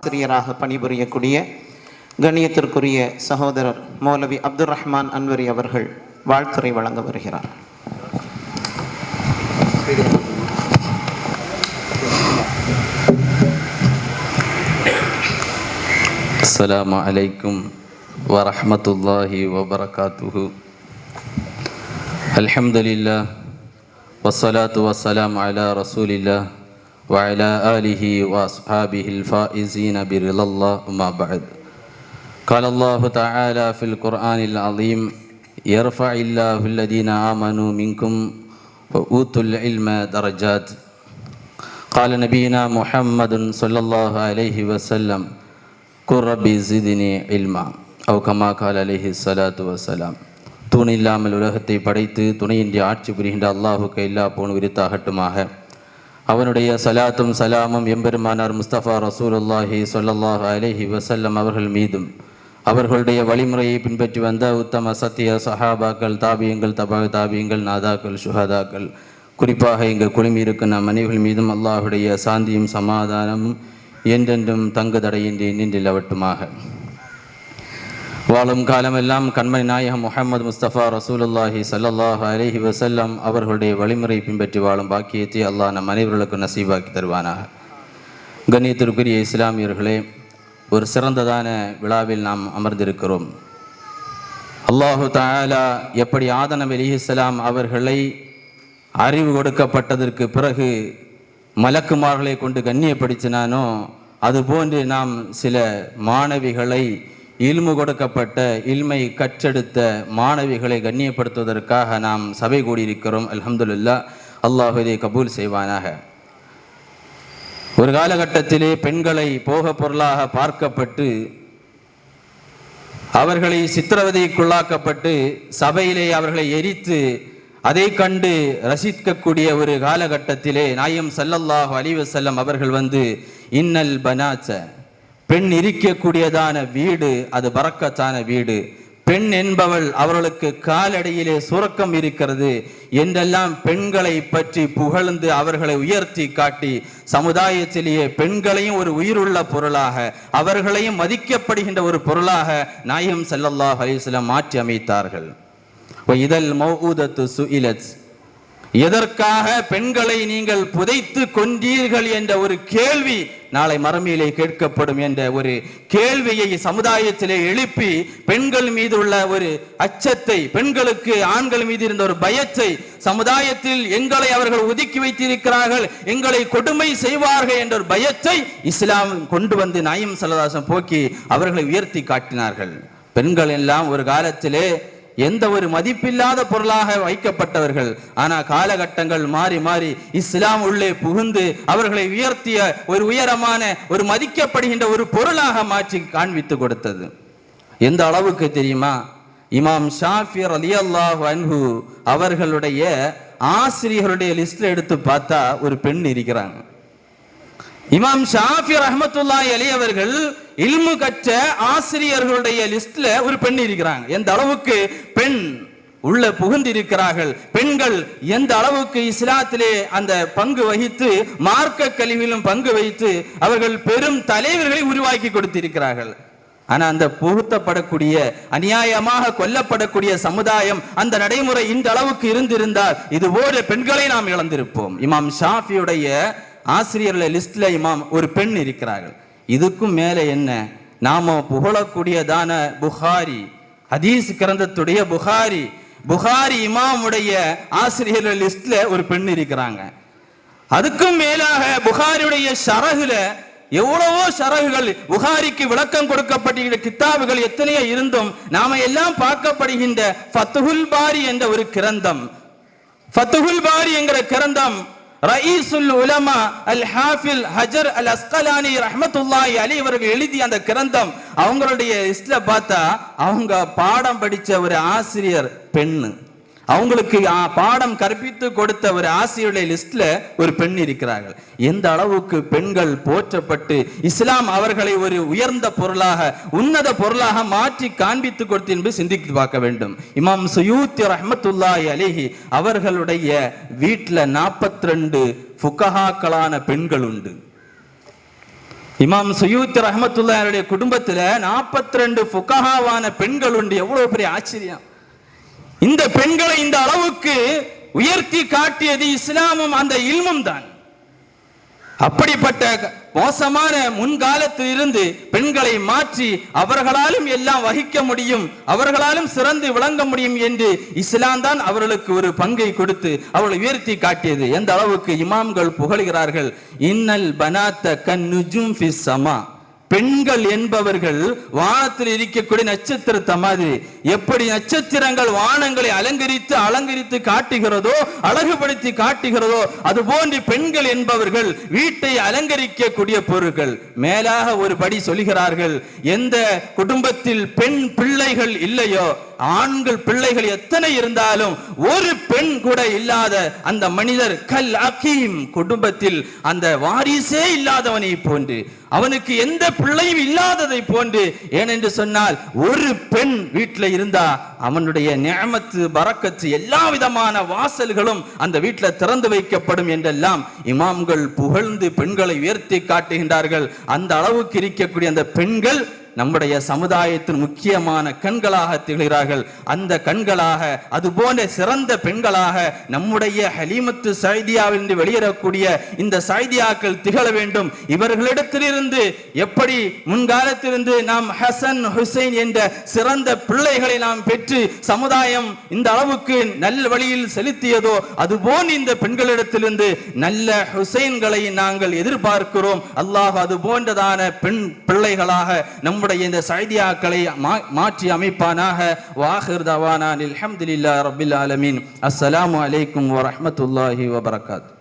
ஆசிரியராக பணிபுரியக்கூடிய கண்ணியத்திற்குரிய சகோதரர் மௌலவி அப்துல் ரஹ்மான் அன்வரி அவர்கள் வாழ்த்துரை வழங்க வருகிறார். அஸ்ஸலாமு அலைக்கும் வரஹ்மத்துல்லாஹி வபரகாத்துஹு. அல்ஹம்துலில்லாஹ் வஸ்ஸலாத்து வஸ்ஸலாமு அலா ரசூலில்லாஹ் வஅலா ஆலிஹி வஅஸ்ஹாபிஹில் ஃபாயிஸீன பிரில்லாஹ் அம்மா பஅத். قال الله تعالى في القرآن العظيم يرفع الله الذين آمنوا منكم وأوتوا العلم درجات. قال نبينا محمد صلى الله عليه وسلم قل ربي زدني علما أو كما قال عليه الصلاة والسلام. தூண் இல்லாமல் உலகத்தை படைத்து துணையின்றி ஆட்சி புரிகின்ற அல்லாஹுக்கு எல்லா போன் விரித்தாகட்டுமாக. அவனுடைய சலாத்தும் சலாமும் எம்பெருமானார் முஸ்தபா ரசூலுல்லாஹி ஸல்லல்லாஹு அலைஹி வஸல்லம் அவர்கள் மீதும் அவர்களுடைய வழிமுறையை பின்பற்றி வந்த உத்தம சத்திய சஹாபாக்கள், தாபியங்கள், தபா தாபியங்கள், நாதாக்கள், சுஹதாக்கள், குறிப்பாக இங்கு குழுமி இருக்கும் நம் அனைவர்கள் மீதும் அல்லாஹுடைய சாந்தியும் சமாதானமும் என்றென்றும் தங்கு தடையின்றி நின்றிலவட்டுமாக. வாழும் காலமெல்லாம் கண்மணி நாயகம் முஹம்மது முஸ்தபா ரசூலுல்லாஹி ஸல்லல்லாஹு அலைஹி வஸல்லம் அவர்களுடைய வழிமுறை பின்பற்றி வாழும் பாக்கியத்தை அல்லாஹ் நம் அனைவர்களுக்கும் நசீபாக்கி தருவானாக. கண்ணியத்திற்குரிய இஸ்லாமியர்களே, ஒரு சிறந்ததான விழாவில் நாம் அமர்ந்திருக்கிறோம். அல்லாஹு தஆலா எப்படி ஆதம் நபி அலைஹிஸ்ஸலாம் அவர்களை அறிவு கொடுக்கப்பட்டதற்கு பிறகு மலக்குமார்களை கொண்டு கண்ணியப்படுத்தினானோ, அதுபோன்று நாம் சில மாணவிகளை, இல்மு கொடுக்கப்பட்ட, இல்மை கற்றெடுத்த மாணவிகளை கண்ணியப்படுத்துவதற்காக நாம் சபை கூடியிருக்கிறோம். அல்ஹம்துலில்லாஹ், அல்லாஹ் இதை கபூல் செய்வானாக. ஒரு காலகட்டத்திலே பெண்களை போக பொருளாக பார்க்கப்பட்டு அவர்களை சித்திரவதைக்குள்ளாக்கப்பட்டு சபையிலே அவர்களை எரித்து அதை கண்டு ரசிக்கக்கூடிய ஒரு காலகட்டத்திலே நாயம் ஸல்லல்லாஹு அலைஹி வஸல்லம் அவர்கள் வந்து, இன்னல் பனாச்ச, பெண் இருக்கக்கூடியதான வீடு அது பரக்கத்தான வீடு, பெண் என்பவள் அவர்களுக்கு காலடியிலே சுரக்கம் இருக்கிறது என்றெல்லாம் பெண்களை பற்றி புகழ்ந்து அவர்களை உயர்த்தி காட்டி சமுதாயத்திலேயே பெண்களையும் ஒரு உயிருள்ள பொருளாக, அவர்களையும் மதிக்கப்படுகின்ற ஒரு பொருளாக நாயகம் ஸல்லல்லாஹு அலைஹி வஸல்லம் மாற்றி அமைத்தார்கள். இதல் மௌஊதத்து சுஇலத், எதற்காக பெண்களை நீங்கள் புதைத்து கொண்டீர்கள் என்ற ஒரு கேள்வி நாளை மறுமையிலே கேட்கப்படும் என்ற ஒரு கேள்வியை சமுதாயத்திலே எழுப்பி பெண்கள் மீது உள்ள ஒரு அச்சத்தை, பெண்களுக்கு ஆண்கள் மீது இருந்த ஒரு பயத்தை, சமுதாயத்தில் எங்களை அவர்கள் ஒதுக்கி வைத்திருக்கிறார்கள், எங்களை கொடுமை செய்வார்கள் என்ற ஒரு பயத்தை இஸ்லாம் கொண்டு வந்து நாயகம் ஸல்லல்லாஹு அலைஹி வஸல்லம் போக்கி அவர்களை உயர்த்தி காட்டினார்கள். பெண்கள் எல்லாம் ஒரு காலத்திலே எந்த ஒரு மதிப்பில்லாத பொருளாக வைக்கப்பட்டவர்கள். ஆனா காலகட்டங்கள் மாறி மாறி இஸ்லாம் உள்ளே புகுந்து அவர்களை உயர்த்திய ஒரு உயரமான ஒரு மதிக்கப்படுகின்ற ஒரு பொருளாக மாற்றி காண்பித்து கொடுத்தது. எந்த அளவுக்கு தெரியுமா? இமாம் ஷாஃபி ரலியல்லாஹு அன்ஹு அவர்களுடைய ஆசிரியர்களுடைய லிஸ்ட்ல எடுத்து பார்த்தா ஒரு பெண் இருக்கிறாங்க. இமாம் ஷாஃபி ரஹ்மத்துல்லாஹி அலைஹி அவர்கள் இல்மு கற்ற ஆசிரியர்களுடைய லிஸ்ட்ல ஒரு பெண் இருக்கிறாங்க. எந்த அளவுக்கு பெண் உள்ள புகுந்திருக்கிறார்கள், பெண்கள் எந்த அளவுக்கு இஸ்லாத்திலே அந்த பங்கு வகித்து மார்க்க கல்வியிலும் பங்கு வைத்து அவர்கள் பெரும் தலைவர்களை உருவாக்கி கொடுத்திருக்கிறார்கள். ஆனா அந்த புகுத்தப்படக்கூடிய, அநியாயமாக கொல்லப்படக்கூடிய சமுதாயம், அந்த நடைமுறை இந்த அளவுக்கு இருந்திருந்தால் இதுபோல பெண்களை நாம் இழந்திருப்போம். இமாம் ஷாஃபியுடைய ஆசிரியர்கள் லிஸ்ட்ல இமாம் ஒரு பெண் இருக்கிறார்கள். இதுக்கும் மேல என்ன, நாம புகழக்கூடியதான புகாரி, ஹதீஸ் கிரந்தத்துடைய புகாரி இமாமுடைய ஆசிரியர்கள் லிஸ்ட்ல ஒரு பெண் இருக்கிறாங்க. அதுக்கும் மேலாக புகாரியுடைய ஷரஹுல எவ்வளவோ ஷரஹுகள், புகாரிக்கு விளக்கம் கொடுக்கப்பட்ட கித்தாபுகள் எத்தனையோ இருந்தும் நாம எல்லாம் பார்க்கப்படுகின்ற ஃபத்ஹுல் பாரி என்ற ஒரு கிரந்தம், ஃபத்ஹுல் பாரி என்கிற கிரந்தம் ரயீசுல் உலமா அல் ஹாஃபில் ஹஜர் அல் அஸ்கலானி ரஹ்மத்துல்லாஹி அலைஹி அவர்கள் எழுதிய அந்த கிரந்தம், அவங்களுடைய லிஸ்ட்ல பார்த்தா அவங்க பாடம் படிச்ச ஒரு ஆசிரியர் பெண்ணு, அவங்களுக்கு பாடம் கற்பித்து கொடுத்த ஒரு ஆசிரியருடைய லிஸ்ட்ல ஒரு பெண் இருக்கிறார்கள். எந்த அளவுக்கு பெண்கள் போற்றப்பட்டு இஸ்லாம் அவர்களை ஒரு உயர்ந்த பொருளாக, உன்னத பொருளாக மாற்றி காண்பித்து கொடுத்து என்பது சிந்தித்து பார்க்க வேண்டும். இமாம் சுயூத்தி ரஹ்மத்துல்லாஹி அலைஹி அவர்களுடைய வீட்டில் 42 ஃபுகஹாக்களான பெண்கள் உண்டு. இமாம் சுயூத்தி ரஹ்மத்துல்லாஹினுடைய குடும்பத்துல 42 ஃபுகஹாவான பெண்கள் உண்டு. எவ்வளவு பெரிய ஆச்சரியம்! இந்த பெண்களை இந்த அளவுக்கு உயர்த்தி காட்டியது இஸ்லாமும் அந்த இல்மும் தான். அப்படிப்பட்ட மோசமான முன்காலத்தில் இருந்து பெண்களை மாற்றி அவர்களாலும் எல்லாம் வகிக்க முடியும், அவர்களாலும் சிறந்து விளங்க முடியும் என்று இஸ்லாம் தான் அவர்களுக்கு ஒரு பங்கை கொடுத்து அவர்களை உயர்த்தி காட்டியது. எந்த அளவுக்கு இமாம்கள் புகழ்கிறார்கள், இன்னல் பனாத்த கன்னுஜும் ஃபிஸ் ஸமா, பெண்கள் என்பவர்கள் வானத்தில் இருக்கக்கூடிய நட்சத்திரத்தை மாதிரி. எப்படி நட்சத்திரங்கள் வானங்களை அலங்கரித்து காட்டுகிறதோ, அழகுபடுத்தி காட்டுகிறதோ, அது போன்று பெண்கள் என்பவர்கள் வீட்டை அலங்கரிக்கக்கூடிய பொருட்கள். மேலாக ஒரு படி சொல்கிறார்கள், எந்த குடும்பத்தில் பெண் பிள்ளைகள் இல்லையோ, ஆண்கள் பிள்ளைகள் எத்தனை இருந்தாலும் ஒரு பெண் கூட இல்லாத அந்த மனிதர் கல் அகீம், குடும்பத்தில் அந்த வாரிசே இல்லாதவனை போன்று, அவனுக்கு எந்த பிள்ளையும் இல்லாததை போன்று. ஏனென்று சொன்னால் ஒரு பெண் வீட்டில் இருந்தா அவனுடைய நிஅமத்து பரக்கத்து எல்லா விதமான வாசல்களும் அந்த வீட்டில் திறந்து வைக்கப்படும் என்றெல்லாம் இமாம்கள் புகழ்ந்து பெண்களை உயர்த்தி காட்டுகின்றார்கள். அந்த அளவுக்கு இருக்கக்கூடிய அந்த பெண்கள் நம்முடைய சமுதாயத்தின் முக்கியமான கண்களாக திகழ்கிறார்கள். அந்த கண்களாக, அதுபோன்ற சிறந்த பெண்களாக நம்முடைய ஹலீமத்து சைதியாவிலிருந்து வெளியேறக்கூடிய இந்த சைதியாக்கள் திகழ வேண்டும். இவர்களிடத்திலிருந்து எப்படி முன்காலத்திலிருந்து நாம் ஹசன் ஹுசைன் என்ற சிறந்த பிள்ளைகளை நாம் பெற்று சமுதாயம் இந்த அளவுக்கு நல்ல வழியில் செலுத்தியதோ, அதுபோன்று இந்த பெண்களிடத்திலிருந்து நல்ல ஹுசைன்களை நாங்கள் எதிர்பார்க்கிறோம். அல்லாஹ் அது போன்றதான பெண் பிள்ளைகளாக நம்முடைய இந்த சைதியாக்களை மாற்றி அமைப்பானாக. வாஹிர் தவானா அல்ஹம்துலில்லாஹி ரப்பில் ஆலமீன். அஸ்ஸலாமு அலைக்கும் வரஹ்மத்துல்லாஹி வபரகாத்துஹு.